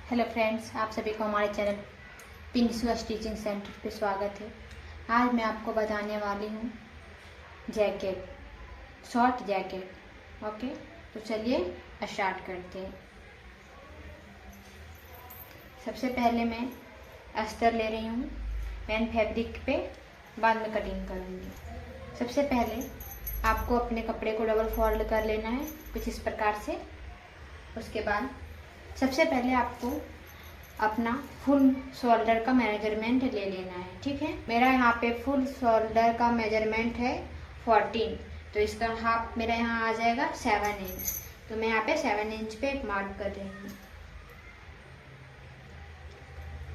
Hello friends, आप सभी को हमारे चैनल पिंसू स्टिचिंग सेंटर पे स्वागत है। आज मैं आपको बताने वाली हूँ जैकेट, शॉर्ट जैकेट। ओके, तो चलिए स्टार्ट करते हैं। सबसे पहले मैं अस्तर ले रही हूँ। मैं फैब्रिक पे बाद में कटिंग करूँगी। सबसे पहले आपको अपने कपड़े को डबल फोल्ड कर लेना है कुछ इस प्रकार से। उसके बाद सबसे पहले आपको अपना फुल शोल्डर का मेजरमेंट ले लेना है। ठीक है, मेरा यहाँ पे फुल शोल्डर का मेजरमेंट है 14, तो इसका हाफ मेरा यहाँ आ जाएगा 7 इंच। तो मैं यहाँ पे 7 इंच पे एक मार्क कर रही हूँ।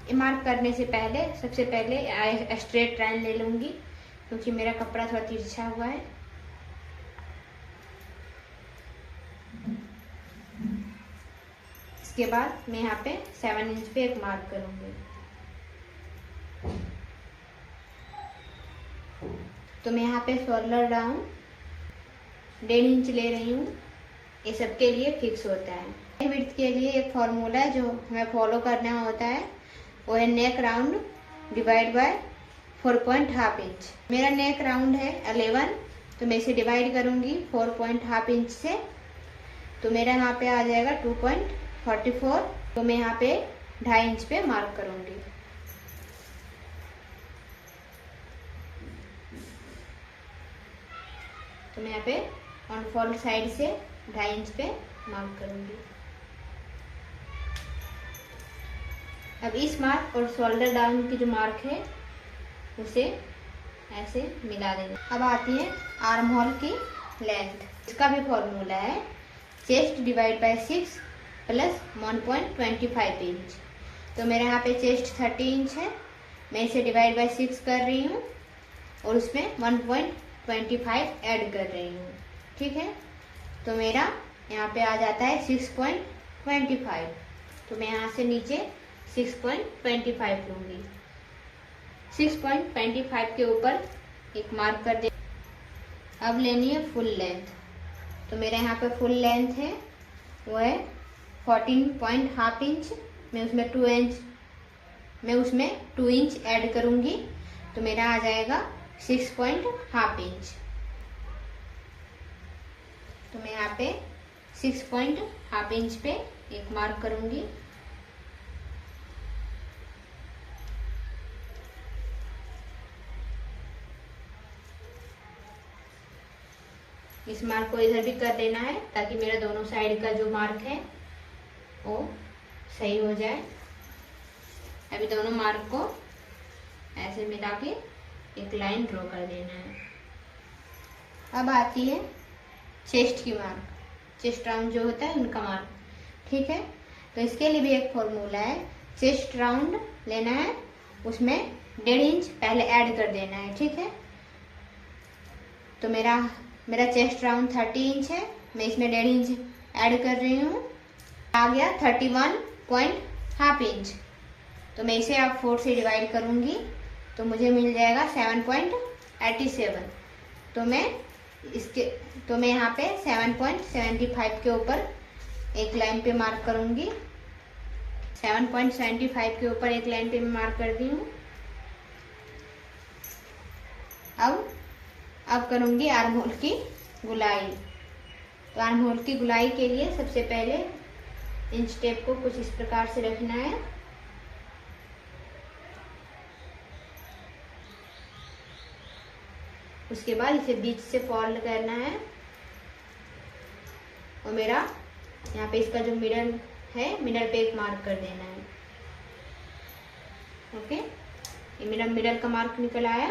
ये मार्क करने से पहले सबसे पहले स्ट्रेट लाइन ले लूँगी, क्योंकि मेरा कपड़ा थोड़ा तिरछा हुआ है। इसके बाद मैं यहाँ पे 7 इंच पे एक मार्क करूंगी। तो मैं यहाँ पे शोल्डर डाउन 1.5 इंच ले रही हूँ। ये सबके लिए फिक्स होता है। विड्थ के लिए एक फॉर्मूला है जो हमें फॉलो करना होता है, वो है नेक राउंड डिवाइड बाय 4.5 इंच। मेरा नेक राउंड है 11, तो मैं इसे डिवाइड करूंगी 4.5 इंच से, तो मेरा यहाँ पे आ जाएगा 2.44। तो मैं यहाँ पे 2.5 इंच पे मार्क करूंगी। तो मैं यहाँ पे ऑन फोल्ड साइड से 2.5 इंच पे मार्क करूंगी। अब इस मार्क और शोल्डर डाउन की जो मार्क है उसे ऐसे मिला देना। अब आती है आर्म होल की लेंथ। इसका भी फॉर्मूला है chest divide by 6 plus 1.25 inch. तो मेरे यहाँ पे चेस्ट 30 इंच है, मैं इसे डिवाइड बाय 6 कर रही हूँ और उसमें 1.25 ऐड कर रही हूँ। ठीक है, तो मेरा यहाँ पे आ जाता है 6.25। तो मैं यहाँ से नीचे 6.25 लूँगी। 6.25 के ऊपर एक मार्क कर दे। अब लेनी है फुल लेंथ। तो मेरे यहाँ पे फुल लेंथ है वो है 14.5 इंच। मैं उसमें 2 इंच ऐड करूंगी, तो मेरा आ जाएगा 6.5 इंच। तो मैं यहाँ पे 6.5 इंच पे एक मार्क करूंगी। इस मार्क को इधर भी कर देना है ताकि मेरा दोनों साइड का जो मार्क है वो सही हो जाए। अभी दोनों मार्क को ऐसे मिला के एक लाइन ड्रॉ कर देना है। अब आती है चेस्ट की मार्क, चेस्ट राउंड जो होता है उनका मार्क। ठीक है, तो इसके लिए भी एक फॉर्मूला है। चेस्ट राउंड लेना है, उसमें 1.5 इंच पहले ऐड कर देना है। ठीक है, तो मेरा चेस्ट राउंड 30 इंच है, मैं इसमें 1.5 इंच ऐड कर रही हूँ, आ गया 31.5 इंच। तो मैं इसे अब 4 से डिवाइड करूंगी, तो मुझे मिल जाएगा 7.87। तो मैं यहाँ पे 7.75 के ऊपर एक लाइन पे मार्क करूंगी। 7.75 के ऊपर एक लाइन पे मैं मार्क कर दी हूँ। अब करूंगी आर्म होल की गुलाई। तो आर्म होल की गुलाई के लिए सबसे पहले इंच टेप को कुछ इस प्रकार से रखना है। उसके बाद इसे बीच से फोल्ड करना है और मेरा यहाँ पे इसका जो मिडल है, मिडल पे एक मार्क कर देना है। ओके, ये मेरा मिडल का मार्क निकल आया।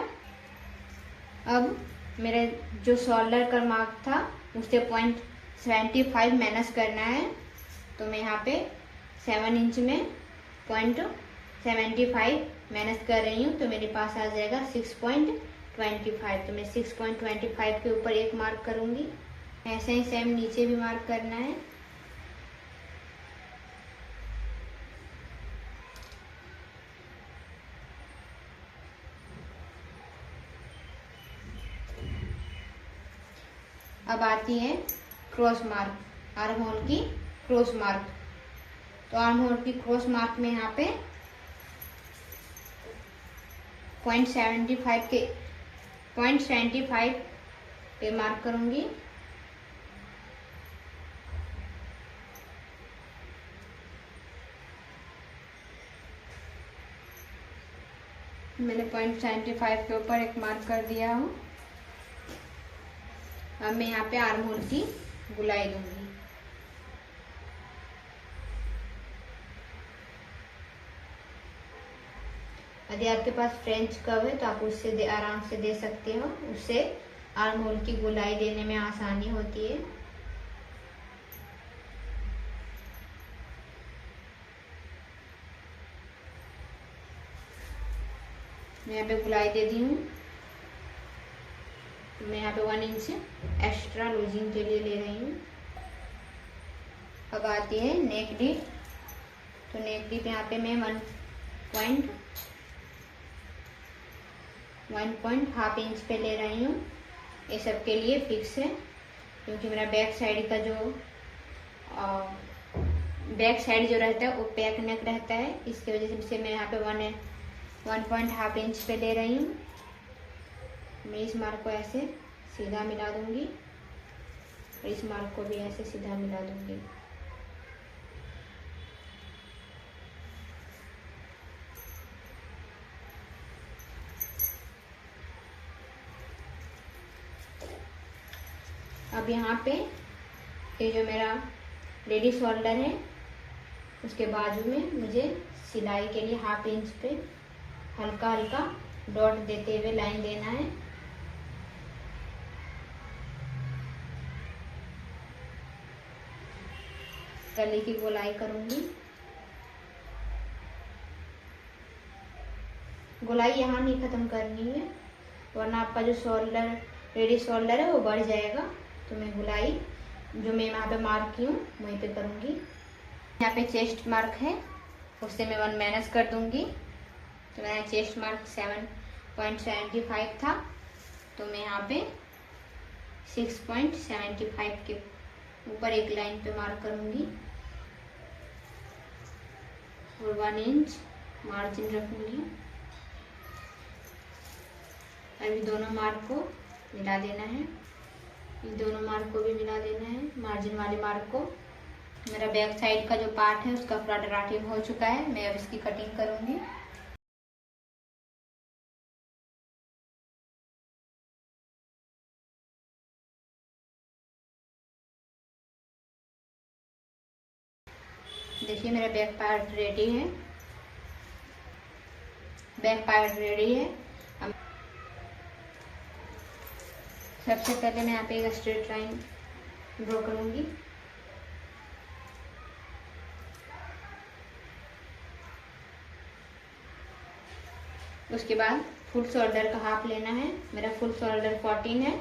अब मेरा जो शोल्डर का मार्क था उससे 0.75 माइनस करना है। तो मैं यहाँ पे 7 इंच में 0.75 माइनस कर रही हूँ, तो मेरे पास आ जाएगा 6.25। तो मैं 6.25 के ऊपर एक मार्क करूँगी। ऐसे ही सेम नीचे भी मार्क करना है। अब आती है क्रॉस मार्क, आर्म होल की क्रॉस मार्क। तो आर्म होल की क्रॉस मार्क में यहाँ पे 0.75 पे मार्क करूंगी। मैंने 0.75 के ऊपर एक मार्क कर दिया हूँ। अब मैं यहाँ पे आर्म होल की गुलाई दूंगी। यदि आपके पास फ्रेंच कर्व है तो आप उससे आराम से दे सकते हो, उससे आर्म होल की गुलाई देने में आसानी होती है। मैं यहाँ पे गुलाई दे दी हूँ। मैं यहाँ पे 1 इंच एक्स्ट्रा लूजिंग के लिए ले रही हूँ। अब आती है नेक डीप। तो नेक डीप यहाँ पे मैं 1.5 इंच पे ले रही हूँ। ये सब के लिए फिक्स है, क्योंकि मेरा बैक साइड जो रहता है वो बैक नेक रहता है। इसकी वजह से मैं यहाँ पे 1.5 इंच पे ले रही हूँ। मैं इस मार्क को ऐसे सीधा मिला दूंगी और इस मार्क को भी ऐसे सीधा मिला दूंगी। अब यहाँ पे ये जो मेरा रेडी शोल्डर है उसके बाजू में मुझे सिलाई के लिए 1/2 इंच पे हल्का हल्का डॉट देते हुए लाइन देना है। गले की गोलाई करूंगी। गोलाई यहाँ नहीं खत्म करनी है, वरना आपका जो शोल्डर रेडी शोल्डर है वो बढ़ जाएगा। तो मैं गोलाई जो मैं यहाँ पे मार्क की हूँ वहीं पे करूंगी। यहाँ पे चेस्ट मार्क है, उससे मैं 1 माइनस कर दूंगी। तो मेरा चेस्ट मार्क 7.75 था, तो मैं यहाँ पे 6.75 के ऊपर एक लाइन पे मार्क करूंगी और 1 इंच मार्जिन रखूंगी। अभी दोनों मार्क को मिला देना है, दोनों मार्क को भी मिला देना है। मार्जिन वाले मार्क को। मेरा बैक साइड का जो पार्ट है उसका पूरा ड्राफ्टिंग हो चुका है। मैं अब इसकी कटिंग करूंगी। देखिए मेरा बैक पार्ट रेडी है। सबसे पहले मैं यहाँ पे एक स्ट्रेट लाइन ड्रॉ करूंगी। उसके बाद फुल शोल्डर का हाफ लेना है। मेरा फुल शोल्डर 14 है,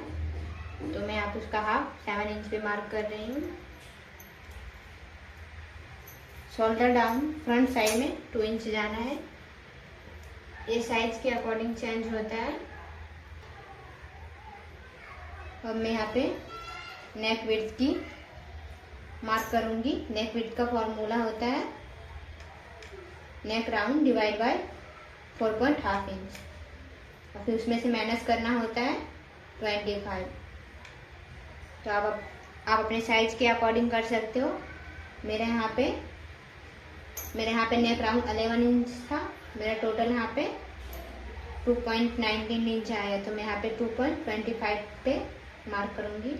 तो मैं आप उसका हाफ 7 इंच पे मार्क कर रही हूँ। शोल्डर डाउन फ्रंट साइड में 2 इंच जाना है। ये साइज के अकॉर्डिंग चेंज होता है। अब मैं यहाँ पे नेक विड्थ की मार्क करूंगी। नेक विड्थ का फॉर्मूला होता है नेक राउंड डिवाइड बाय 4.5 इंच, और फिर उसमें से माइनस करना होता है 25। तो आप अपने साइज के अकॉर्डिंग कर सकते हो। मेरे यहाँ पे नेक राउंड 11 इंच था। मेरा टोटल यहाँ पे 2.19 इंच आया, तो मैं यहाँ पे 2.25 पे मार्क करूंगी।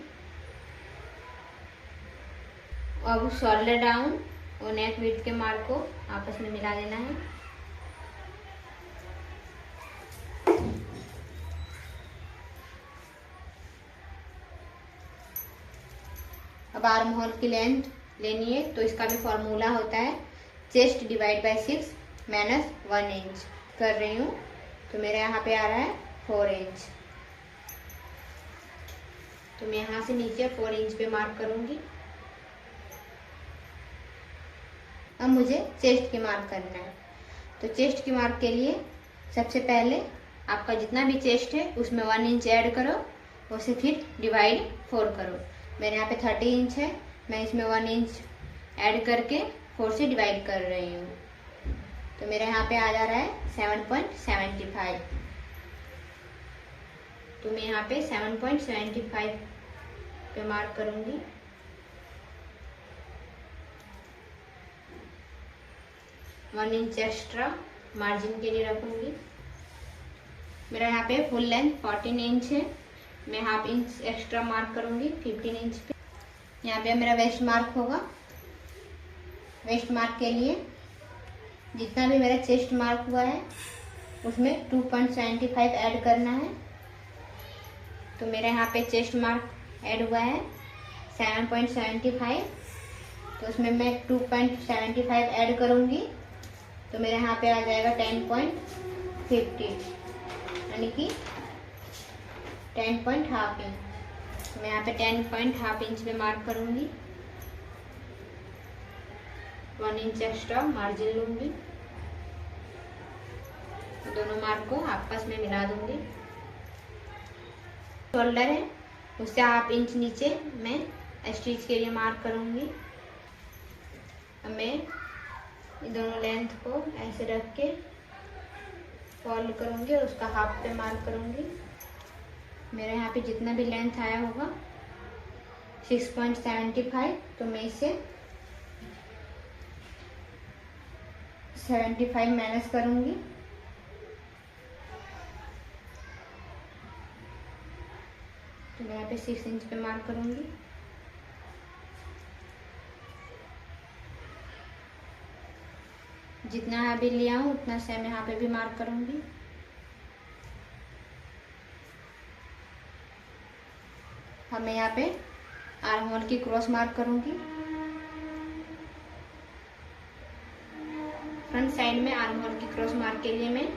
अब शोल्डर डाउन और नेक विड्थ के मार्क को आपस में मिला देना है। अब आर्म होल की लेंथ लेनी है, तो इसका भी फॉर्मूला होता है chest divide by 6 minus 1 inch कर रही हूँ। तो मेरे यहाँ पे आ रहा है 4 इंच। तो मैं यहाँ से नीचे 4 इंच पे मार्क करूंगी। अब मुझे चेस्ट की मार्क करना है। तो चेस्ट की मार्क के लिए सबसे पहले आपका जितना भी चेस्ट है उसमें 1 इंच ऐड करो, उसे फिर डिवाइड 4 करो। मेरे यहाँ पे 30 इंच है, मैं इसमें 1 इंच ऐड करके 4 से डिवाइड कर रही हूँ। तो मेरा यहाँ पे आ जा रहा है 7.75। तो मैं यहाँ पे 7.75 पे मार्क करूँगी। वन इंच एक्स्ट्रा मार्जिन के लिए रखूँगी। मेरा यहाँ पे फुल लेंथ 14 इंच है, मैं हाफ इंच एक्स्ट्रा मार्क करूँगी 15 इंच पे। यहाँ पे मेरा वेस्ट मार्क होगा। वेस्ट मार्क के लिए जितना भी मेरा चेस्ट मार्क हुआ है उसमें 2.75 ऐड करना है। तो मेरा यहाँ पे चेस्ट मार्क ऐड हुआ है 7.75, तो उसमें मैं 2.75 ऐड करूँगी। तो मेरे यहाँ पे आ जाएगा 10.50, यानी कि 10.5 इंच। मैं यहाँ पे 10.5 इंच पे मार्क करूँगी। 1 इंच एक्स्ट्रा मार्जिन लूँगी। दोनों मार्क को आपस में मिला दूँगी। शोल्डर है उससे हाफ इंच नीचे मैं स्टिच के लिए मार्क करूँगी। मैं दोनों लेंथ को ऐसे रख के फोल्ड करूँगी और उसका हाफ पे मार्क करूँगी। मेरे यहाँ पे जितना भी लेंथ आया होगा 6.75, तो मैं इसे 75 माइनस करूँगी। तो मैं यहाँ पे 6 इंच पे मार्क करूँगी। जितना अभी लिया हूँ उतना सेम यहाँ पे भी मार्क करूँगी। अब मैं यहाँ पे आर्म होल की क्रॉस मार्क करूँगी। फ्रंट साइड में आर्म होल की क्रॉस मार्क के लिए मैं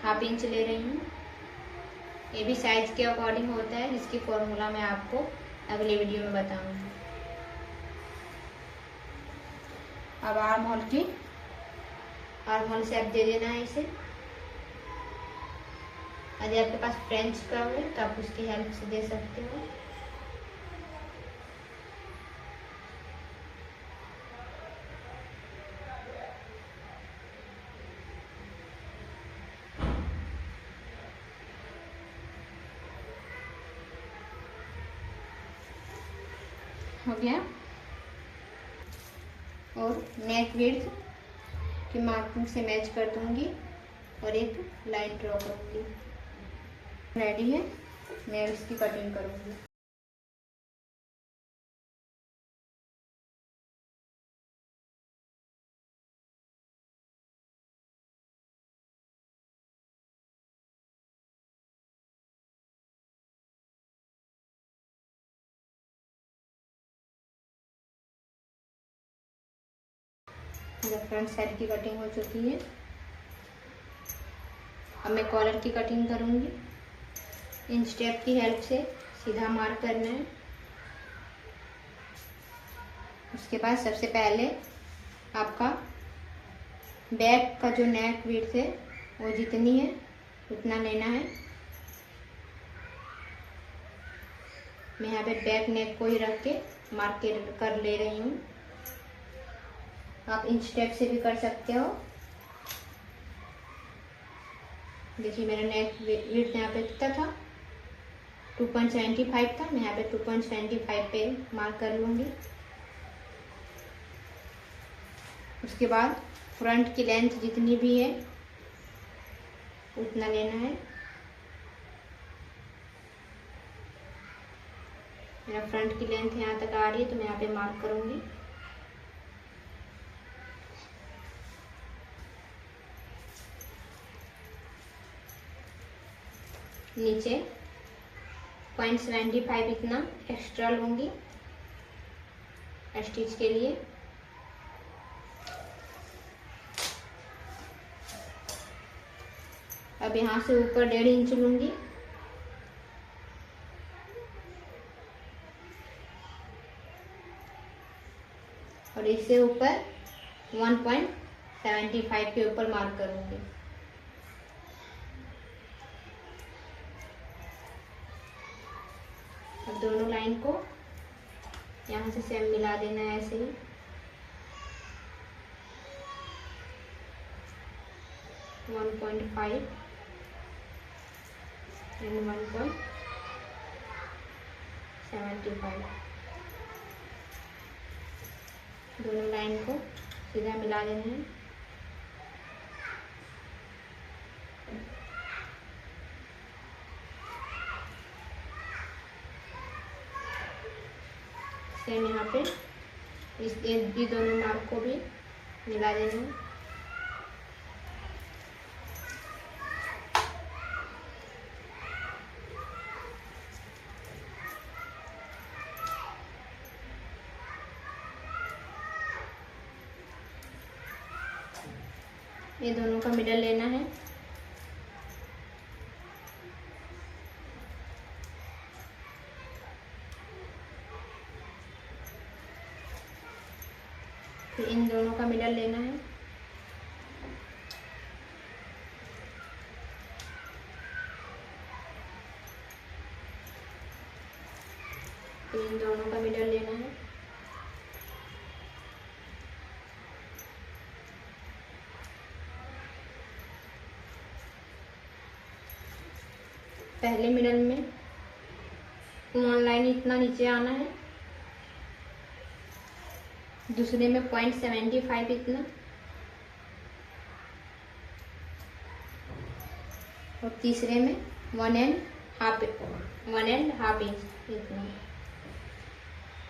हाफ इंच ले रही हूँ। ये भी साइज के अकॉर्डिंग होता है, जिसकी फॉर्मूला मैं आपको अगले वीडियो में बताऊँगी। अब आर्म होल शेप दे देना है इसे। यदि आपके पास फ्रेंच कर्व है तो आप उसकी हेल्प से दे सकते हो। हो गया। और नेक विड्थ की मार्किंग से मैच कर दूंगी और एक लाइन ड्रॉ करूंगी। रेडी है, मैं इसकी कटिंग करूंगी। जब फ्रंट साइड की कटिंग हो चुकी है, अब मैं कॉलर की कटिंग करूंगी। इन स्टेप की हेल्प से सीधा मार्क करना है। उसके बाद सबसे पहले आपका बैक का जो नेक विड्थ है वो जितनी है उतना लेना है। मैं यहाँ पे बैक नेक को ही रख के मार्क कर ले रही हूँ। आप इन स्टेप से भी कर सकते हो। देखिए मेरा नेक विड्थ यहाँ पे कितना था, 2.75 था। मैं यहाँ पे 2.75 पे मार्क कर लूँगी। उसके बाद फ्रंट की लेंथ जितनी भी है उतना लेना है। मेरा फ्रंट की लेंथ यहाँ तक आ रही है तो मैं यहाँ पे मार्क करूँगी। नीचे 0.75 इतना एक्स्ट्रा लूँगी स्टिच के लिए। अब यहाँ से ऊपर 1.5 इंच लूँगी। और इससे ऊपर 1.75 के ऊपर मार्क करूँगी। अब दोनों लाइन को यहाँ से सेम मिला देना है ऐसे ही। 1.5 एंड 1.75। दोनों लाइन को सीधा मिला देना है। सेम यहाँ पे ये दोनों मार्क को भी मिला देना है। ये दोनों का मिडल लेना है। फिर इन दोनों का मिडल लेना है। फिर इन दोनों का मिडल लेना है। पहले मिडल में 1 लाइन इतना नीचे आना है, दूसरे में 0.75 इतना, और तीसरे में 1.5 इंच इतना।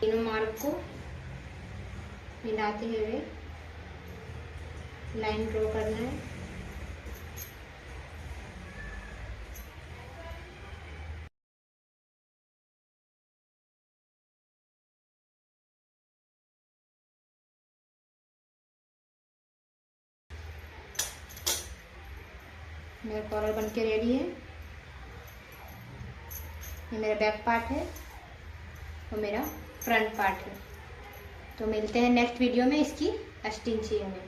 तीनों मार्क को मिलाते हुए लाइन ड्रॉ करना है। मेरा कॉलर बनके रेडी है। ये मेरा बैक पार्ट है और मेरा फ्रंट पार्ट है। तो मिलते हैं नेक्स्ट वीडियो में इसकी स्टिचिंग में।